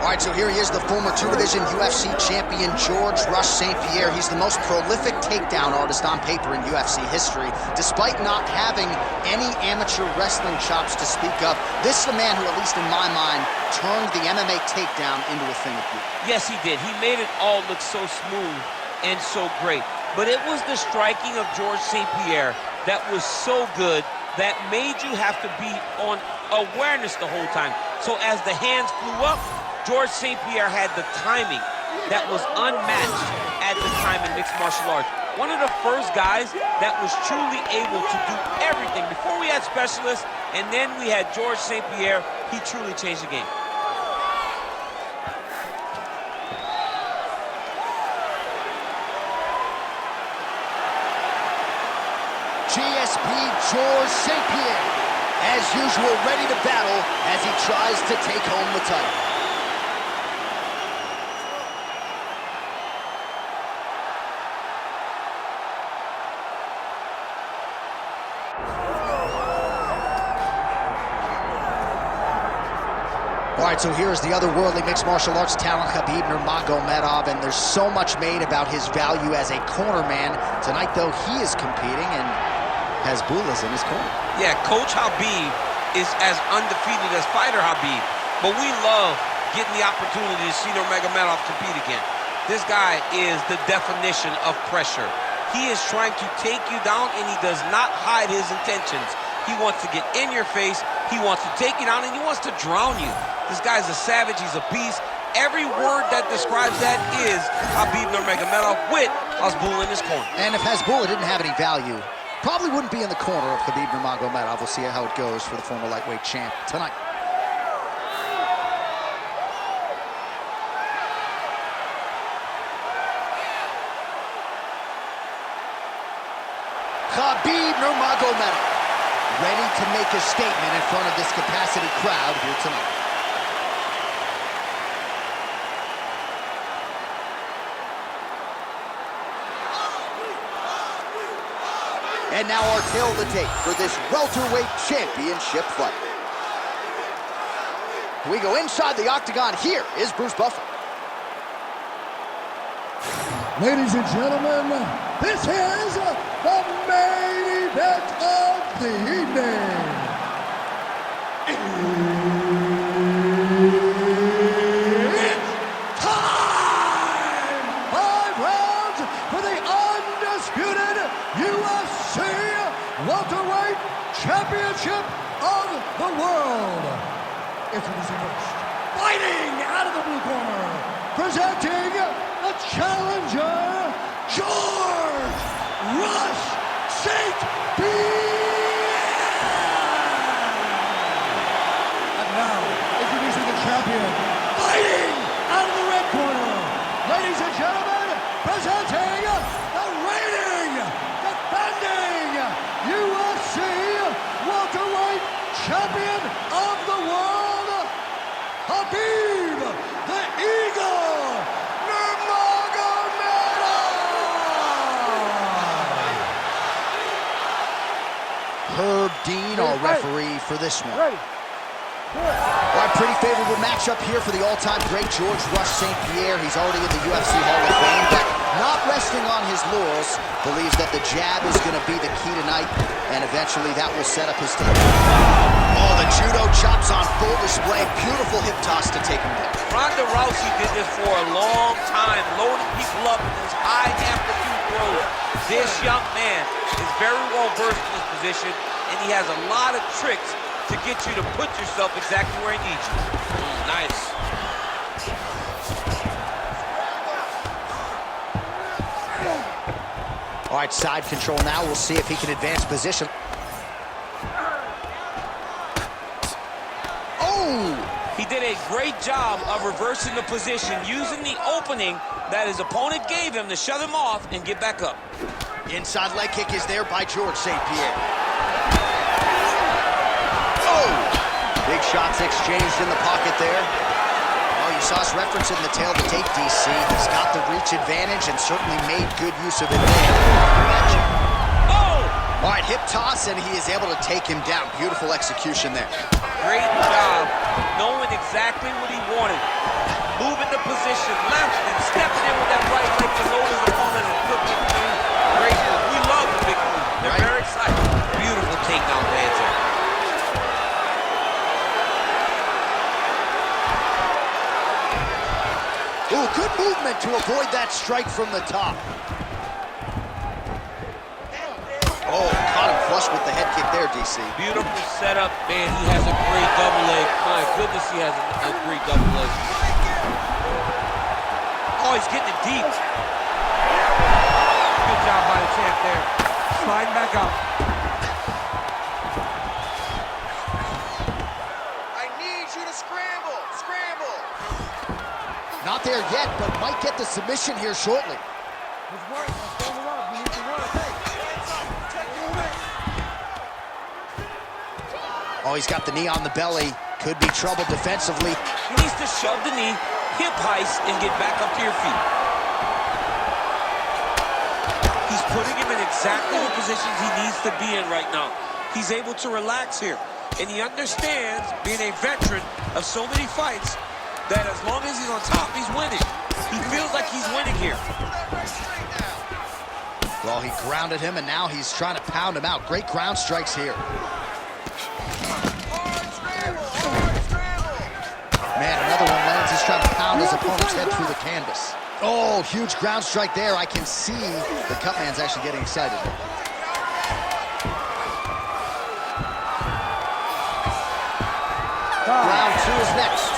All right, so here he is, the former two-division UFC champion, George Rush Saint-Pierre. He's the most prolific takedown artist on paper in UFC history. Despite not having any amateur wrestling chops to speak of, this is the man who, at least in my mind, turned the MMA takedown into a thing of beauty. Yes, he did. He made it all look so smooth and so great. But it was the striking of George Saint-Pierre that was so good that made you have to be on awareness the whole time. So as the hands flew up, George Saint-Pierre had the timing that was unmatched at the time in mixed martial arts. One of the first guys that was truly able to do everything. Before we had specialists, and then we had George Saint-Pierre, he truly changed the game. GSP George Saint-Pierre, as usual, ready to battle as he tries to take home the title. All right, so here's the otherworldly mixed martial arts talent, Khabib Nurmagomedov, and there's so much made about his value as a corner man. Tonight, though, he is competing and has Bulas in his corner. Yeah, Coach Khabib is as undefeated as fighter Khabib, but we love getting the opportunity to see Nurmagomedov compete again. This guy is the definition of pressure. He is trying to take you down, and he does not hide his intentions. He wants to get in your face, he wants to take you down, and he wants to drown you. This guy's a savage, he's a beast. Every word that describes that is Khabib Nurmagomedov with Hasbulla in his corner. And if Hasbulla didn't have any value, probably wouldn't be in the corner of Khabib Nurmagomedov. We'll see how it goes for the former lightweight champ tonight. Khabib Nurmagomedov, ready to make a statement in front of this capacity crowd here tonight. And now our tale of the tape for this welterweight championship fight. We go inside the octagon. Here is Bruce Buffer. Ladies and gentlemen, this is the main event of the evening. It's time! 5 rounds for the undisputed UFC welterweight championship of the world. Introducing first, fighting out of the blue corner, presenting the challenger, George Rush Saint-Pierre. And now, introducing the champion, fighting out of the red corner, ladies and gentlemen, presenting the reigning, defending UFC welterweight champion of the world, Khabib the Eagle Nurmagomedov. Herb Dean, our referee for this one. Ready. All right, pretty favorable matchup here for the all-time great George Rush Saint-Pierre. He's already in the UFC Hall of Fame, but not resting on his laurels. Believes that the jab is going to be the key tonight, and eventually that will set up his team. Oh, the judo chops on full display. Beautiful hip toss to take him down. Ronda Rousey did this for a long time, loading people up with his high amplitude throws. This young man is very well versed in this position, and he has a lot of tricks to get you to put yourself exactly where he needs you. Nice. All right, side control now. We'll see if he can advance position. Oh! He did a great job of reversing the position, using the opening that his opponent gave him to shut him off and get back up. Inside leg kick is there by George Saint-Pierre. Oh! Big shots exchanged in the pocket there. Oh, you saw us referencing the tail of the tape, DC. He's got the reach advantage and certainly made good use of it there. Oh! All right, hip toss, and he is able to take him down. Beautiful execution there. Great job, knowing exactly what he wanted. the position, left, and stepping in with that right leg to load his opponent and flip him through. Great move. We love the big move. They're very excited. Beautiful takedown lands there. Ooh, good movement to avoid that strike from the top. Oh, caught him flush with the head kick there, DC. Beautiful setup, man. He has a great double leg. My goodness, he has a great double leg. Oh, he's getting it deep. Good job by the champ there. Sliding back up. I need you to scramble. Scramble. Not there yet, but might get the submission here shortly. Let's work. Let's go up. We need to work. Oh, he's got the knee on the belly. Could be trouble defensively. He needs to shove the knee, hip heist, and get back up to your feet. He's putting him in exactly the positions he needs to be in right now. He's able to relax here. And he understands, being a veteran of so many fights, that as long as he's on top, he's winning. He feels like he's winning here. Well, he grounded him, and now he's trying to pound him out. Great ground strikes here. Man, another one lands. He's trying to pound his opponent's head through the canvas. Oh, huge ground strike there. I can see the cut man's actually getting excited. Round two is next.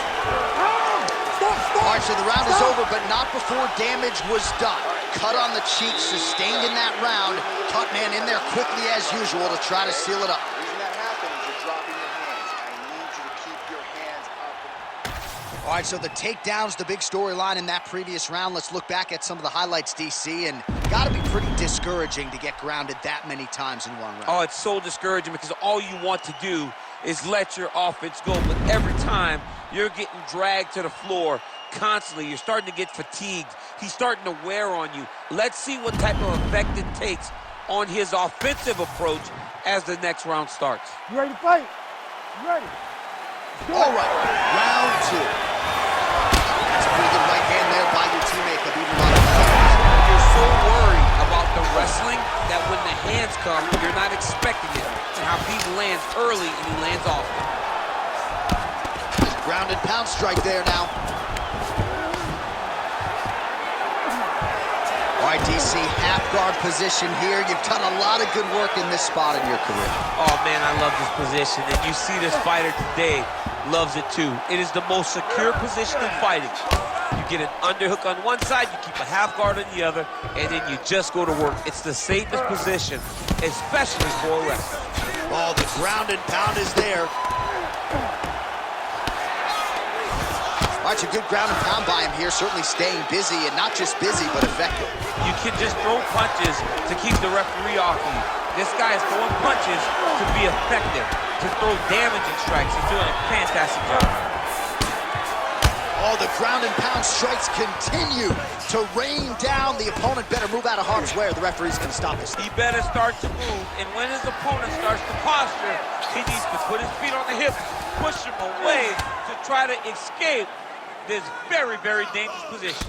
All right, so the round is over, but not before damage was done. Cut on the cheek, sustained in that round. Cut man in there quickly as usual to try to seal it up. The reason that happens is you're dropping your hands. I need you to keep your hands up. All right, so the takedown's the big storyline in that previous round. Let's look back at some of the highlights, DC, and gotta be pretty discouraging to get grounded that many times in one round. Oh, it's so discouraging because all you want to do is let your offense go, but every time you're getting dragged to the floor constantly, you're starting to get fatigued. He's starting to wear on you. Let's see what type of effect it takes on his offensive approach as the next round starts. You ready to fight? You ready? All right, round two. That's a pretty good right hand there by your teammate, Khabib Nurmagomedov. You're so worried about the wrestling that when the hands come, you're not expecting it. And how he lands early and he lands often. Grounded pound strike there now. All right, DC, half guard position here. You've done a lot of good work in this spot in your career. Oh, man, I love this position. And you see this fighter today loves it, too. It is the most secure position in fighting. You get an underhook on one side, you keep a half guard on the other, and then you just go to work. It's the safest position, especially for a wrestler. Oh, the grounded pound is there. All right, a good ground and pound by him here, certainly staying busy, and not just busy, but effective. You can just throw punches to keep the referee off you. This guy is throwing punches to be effective, to throw damaging strikes. He's doing a fantastic job. Oh, the ground and pound strikes continue to rain down. The opponent better move out of harm's way or the referee's going to stop this. He better start to move, and when his opponent starts to posture, he needs to put his feet on the hips, push him away to try to escape this very, very dangerous position.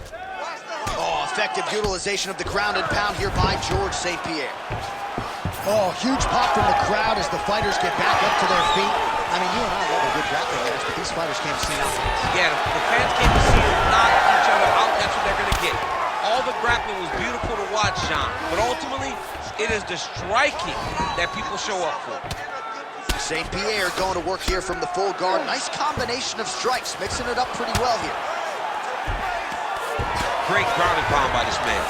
Oh, effective utilization of the ground and pound here by George Saint-Pierre. Oh, huge pop from the crowd as the fighters get back up to their feet. I mean, you and I love a good grappling match, but these fighters came to see nothing. Yeah, the fans came to see them knock each other out. That's what they're going to get. All the grappling was beautiful to watch, Sean, but ultimately, it is the striking that people show up for. Saint-Pierre going to work here from the full guard. Nice combination of strikes, mixing it up pretty well here. Great ground and pound by this man.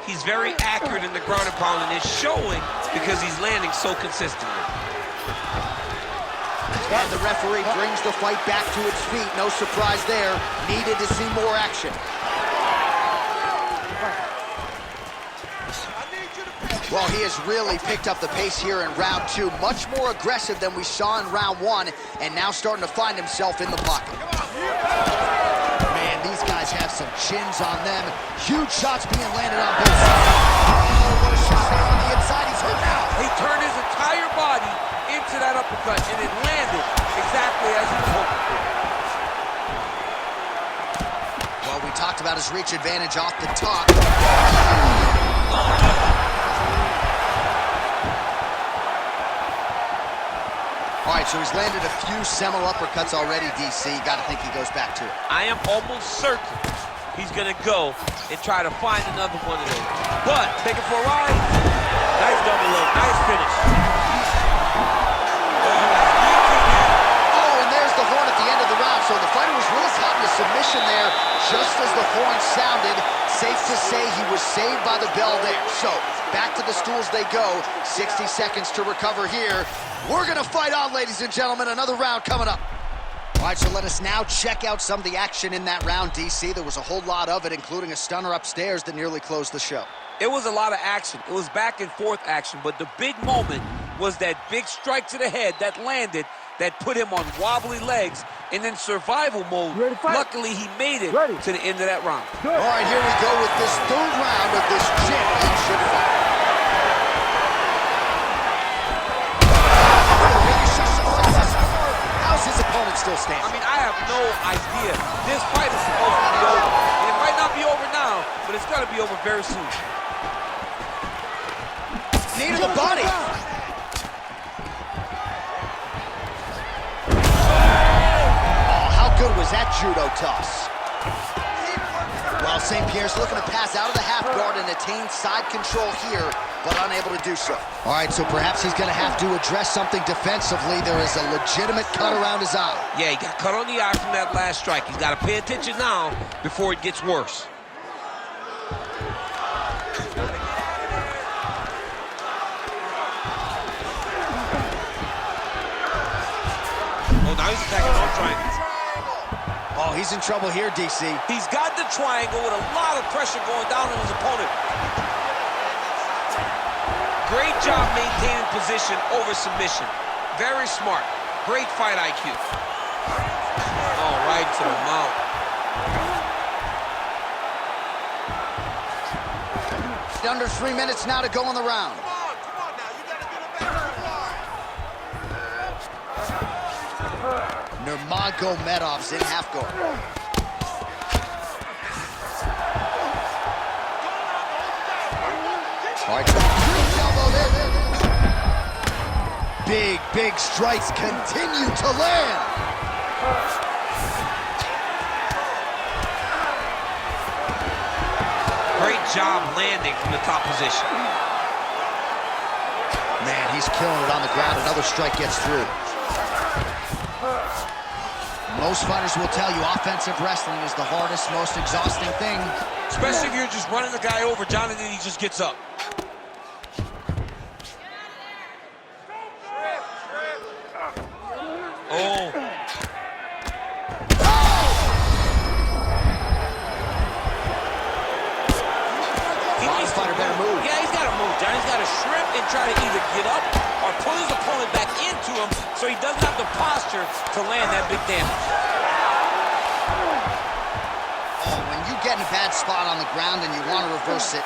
He's very accurate in the ground and pound, and it's showing because he's landing so consistently. And the referee brings the fight back to its feet. No surprise there. Needed to see more action. Well, he has really picked up the pace here in round two. Much more aggressive than we saw in round one, and now starting to find himself in the pocket. Man, these guys have some chins on them. Huge shots being landed on both sides. Oh, what a shot there on the inside. He's hurt now. He his reach advantage off the top. All right, so he's landed a few seminal uppercuts already, DC. Got to think he goes back to it. I am almost certain he's going to go and try to find another one of those. But, take it for a ride. Nice double leg. Nice finish. Oh, and there's the horn at the end of the round. So the fighter was really caught in a submission there just as the horn sounded. Safe to say he was saved by the bell there. So, back to the stools they go. 60 seconds to recover here. We're going to fight on, ladies and gentlemen. Another round coming up. All right, so let us now check out some of the action in that round, DC. There was a whole lot of it, including a stunner upstairs that nearly closed the show. It was a lot of action. It was back and forth action, but the big moment was that big strike to the head that landed, that put him on wobbly legs, and in survival mode. Luckily, he made it to the end of that round. All right, here we go with this third round of this championship fight. How's his opponent still standing? I mean, I have no idea. This fight is supposed to be over. It might not be over now, but it's going to be over very soon. Knee to the body. Good was that judo toss. Well, Saint-Pierre's looking to pass out of the half guard and attain side control here, but unable to do so. All right, so perhaps he's going to have to address something defensively. There is a legitimate cut around his eye. Yeah, he got cut on the eye from that last strike. He's got to pay attention now before it gets worse. Oh, now he's attacking on triangle. Oh, he's in trouble here, DC. He's got the triangle with a lot of pressure going down on his opponent. Great job maintaining position over submission. Very smart. Great fight IQ. Oh, right to the mouth. Under 3 minutes now to go in the round. Come on now, you gotta do the better one. Nurmagomedov's in half guard. All right, big strikes continue to land. Great job landing from the top position. Man, he's killing it on the ground. Another strike gets through. Most fighters will tell you offensive wrestling is the hardest, most exhausting thing. Especially if you're just running the guy over, John, and then he just gets up. Oh. Fighter better move. Yeah, he's got to move, John. He's got to shrimp and try to either get up or pull his opponent back into him so he doesn't have the posture to land that big damage. Oh, when you get in a bad spot on the ground and you want to reverse it,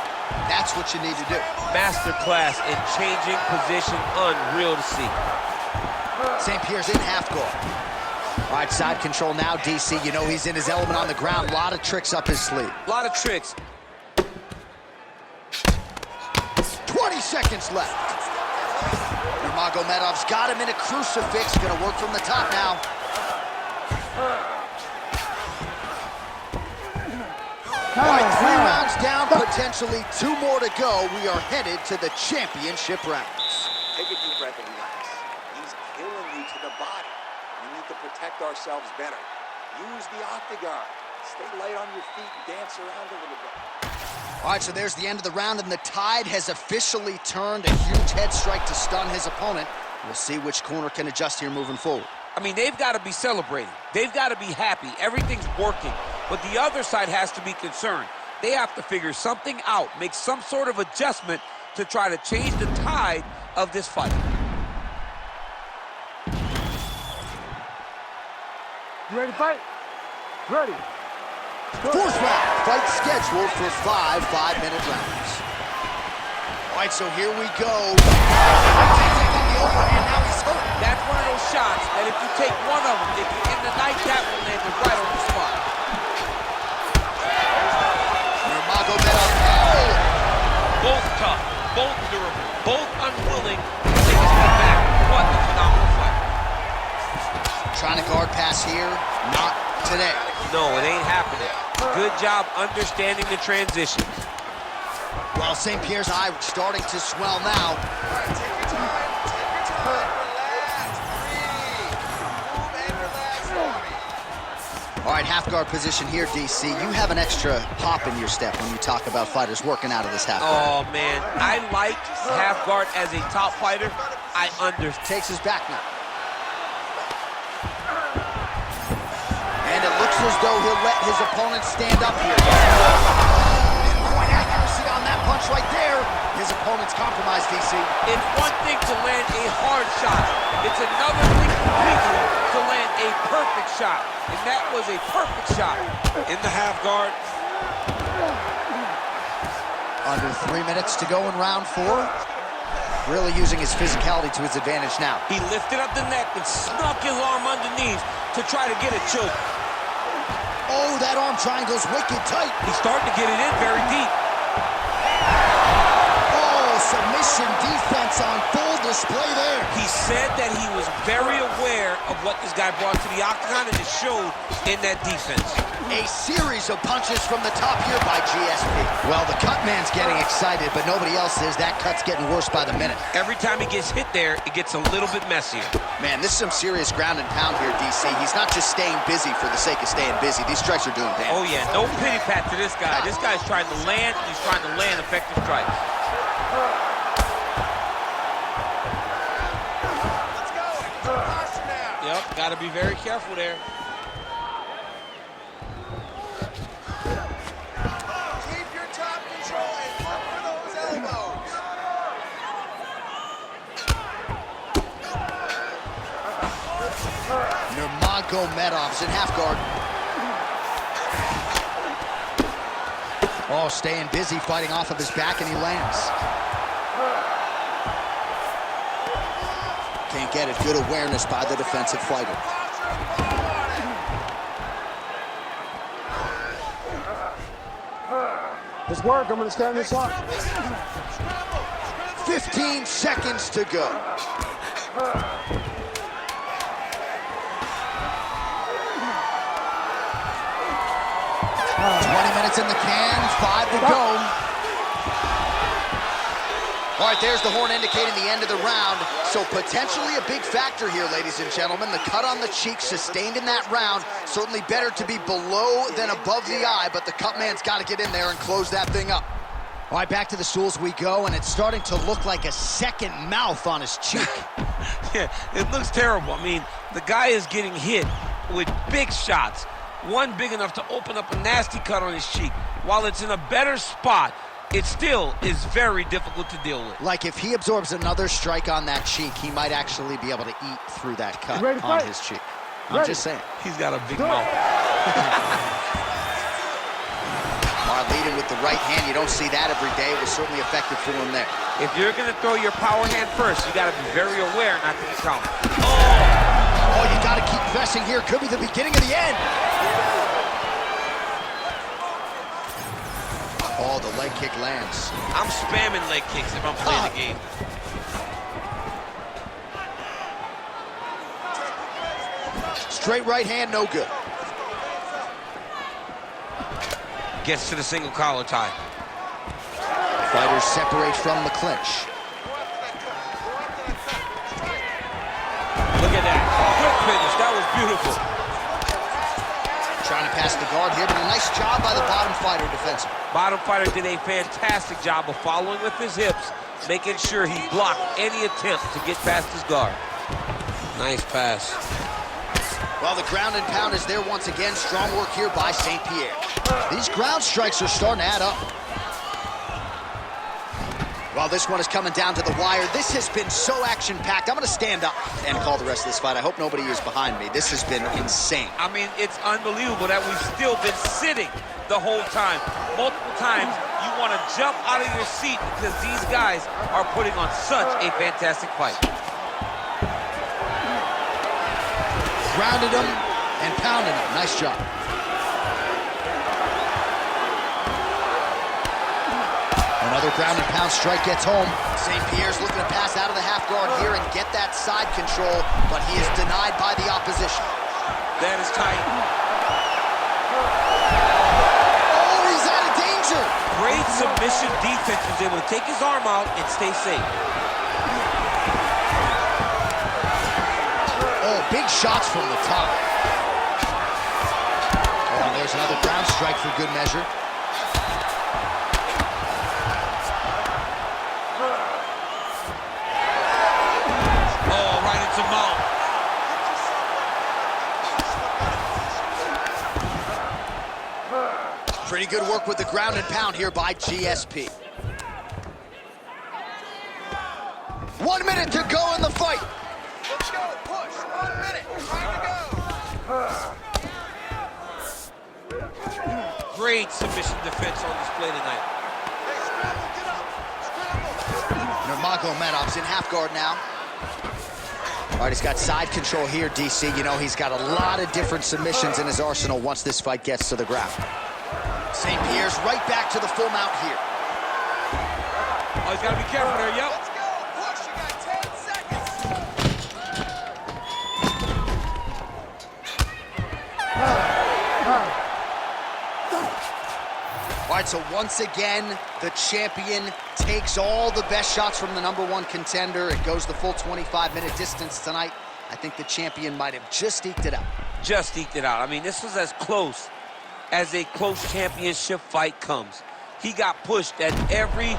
that's what you need to do. Masterclass in changing position, unreal to see. Saint-Pierre's in half guard. All right, side control now, DC. You know he's in his element on the ground. A lot of tricks up his sleeve. A lot of tricks. 20 seconds left. Nurmagomedov's got him in a crucifix. Gonna work from the top now. All right, 3 rounds down, potentially 2 more to go. We are headed to the championship rounds. Take a deep breath and relax. He's killing you to the body. We need to protect ourselves better. Use the octagon. Stay light on your feet and dance around a little bit. All right, so there's the end of the round, and the tide has officially turned. A huge head strike to stun his opponent. We'll see which corner can adjust here moving forward. I mean, they've got to be celebrating. They've got to be happy. Everything's working. But the other side has to be concerned. They have to figure something out, make some sort of adjustment to try to change the tide of this fight. You ready to fight? Ready. Fourth round, fight scheduled for 5 5-minute rounds. All right, so here we go. That's one of those shots that if you take one of them, if you end the night, that one landed right on the spot. both durable, both unwilling to take a step back. What a phenomenal fight. Trying to guard pass here, not today. No, it ain't happening. Good job understanding the transition. Well, Saint-Pierre's eye starting to swell now. All right, take your time. Take your time. Relax. Breathe. Move and relax, Bobby. All right, half guard position here, DC. You have an extra pop in your step when you talk about fighters working out of this half guard. Oh, man. I like half guard as a top fighter. I understand. Takes his back now. And it looks as though he'll let his opponent stand up here. Pinpoint accuracy on that punch right there. His opponent's compromised, DC. It's one thing to land a hard shot. It's another thing completely to land a perfect shot. And that was a perfect shot in the half guard. Under 3 minutes to go in round 4. Really using his physicality to his advantage now. He lifted up the neck and snuck his arm underneath to try to get a choke. Oh, that arm triangle's wicked tight. He's starting to get it in very deep. Oh, submission defense on full display there. He said that he was very aware of what this guy brought to the octagon, and it showed in that defense. A series of punches from the top here by GSP. Well, the cut man's getting excited, but nobody else is. That cut's getting worse by the minute. Every time he gets hit there, it gets a little bit messier. Man, this is some serious ground and pound here, DC. He's not just staying busy for the sake of staying busy. These strikes are doing damage. Oh, yeah, no pity pat to this guy. This guy's trying to land, and he's trying to land effective strikes. Let's go. Posture now. Yep, got to be very careful there. Keep your top control and look for those elbows. Nurmagomedov's in half guard. Oh, staying busy, fighting off of his back, and he lands. Can't get it. Good awareness by the defensive fighter. Let's work. I'm going to stand inside. 15 seconds to go. 20 minutes in the can, 5 to go. All right, there's the horn indicating the end of the round. So potentially a big factor here, ladies and gentlemen. The cut on the cheek sustained in that round. Certainly better to be below than above the eye, but the cut man's got to get in there and close that thing up. All right, back to the stools we go, and it's starting to look like a second mouth on his cheek. Yeah, it looks terrible. I mean, the guy is getting hit with big shots. One big enough to open up a nasty cut on his cheek. While it's in a better spot, it still is very difficult to deal with. Like if he absorbs another strike on that cheek, he might actually be able to eat through that cut on his cheek. I'm just saying. He's got a big mouth. Leading with the right hand, you don't see that every day. It was certainly effective for him there. If you're going to throw your power hand first, you got to be very aware not to get countered. Oh, you got to keep pressing here. Could be the beginning of the end. Oh, the leg kick lands. I'm spamming leg kicks if I'm playing the game. Straight right hand, no good. Gets to the single collar tie. Fighters separate from the clinch. Look at that. Quick finish. That was beautiful. Trying to pass the guard here, but a nice job by the bottom fighter defensively. Bottom fighter did a fantastic job of following with his hips, making sure he blocked any attempt to get past his guard. Nice pass. Well, the ground and pound is there once again. Strong work here by Saint-Pierre. These ground strikes are starting to add up. Well, this one is coming down to the wire. This has been so action-packed. I'm going to stand up and call the rest of this fight. I hope nobody is behind me. This has been insane. I mean, it's unbelievable that we've still been sitting the whole time. Multiple times, you want to jump out of your seat because these guys are putting on such a fantastic fight. Grounded him and pounded him. Nice job. Another ground and pound strike gets home. Saint-Pierre's looking to pass out of the half guard here and get that side control, but he is denied by the opposition. That is tight. Oh, he's out of danger. Great submission defense. Was able to take his arm out and stay safe. Oh, big shots from the top. Oh, and there's another ground strike for good measure. Oh, right into mouth. Pretty good work with the ground and pound here by GSP. 1 minute to go in the fight. Let's go, push, 1 minute, time to go. Great submission defense on display tonight. Hey, scramble, get up, scramble. Nurmagomedov's in half guard now. All right, he's got side control here, DC. You know, he's got a lot of different submissions in his arsenal once this fight gets to the ground. Saint-Pierre's right back to the full mount here. Oh, he's got to be careful there, yep. Let's go, push, you got 10 seconds. All right, so once again, the champion takes all the best shots from the #1 contender. It goes the full 25-minute distance tonight. I think the champion might have just eked it out. Just eked it out. I mean, this was as close as a close championship fight comes. He got pushed at every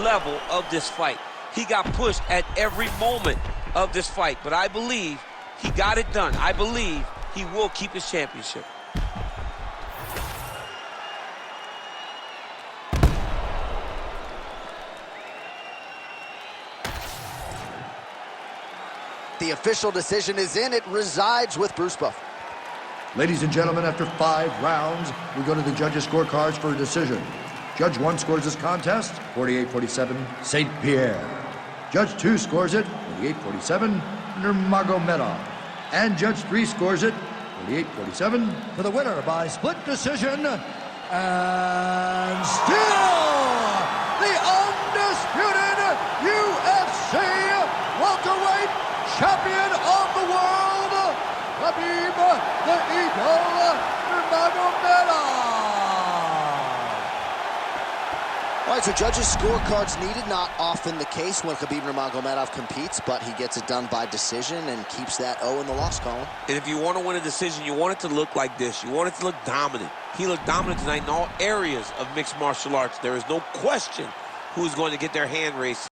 level of this fight. He got pushed at every moment of this fight. But I believe he got it done. I believe he will keep his championship. The official decision is in. It resides with Bruce Buffer. Ladies and gentlemen, after 5 rounds, we go to the judges' scorecards for a decision. Judge 1 scores this contest, 48-47, Saint-Pierre. Judge 2 scores it, 48-47, Nurmagomedov. And Judge 3 scores it, 48-47, for the winner by split decision. And still, the undisputed UFC welterweight champion of the world, Khabib the Eagle Nurmagomedov. All right, so judges' scorecards needed. Not often the case when Khabib Nurmagomedov competes, but he gets it done by decision and keeps that O in the loss column. And if you want to win a decision, you want it to look like this. You want it to look dominant. He looked dominant tonight in all areas of mixed martial arts. There is no question who's going to get their hand raised.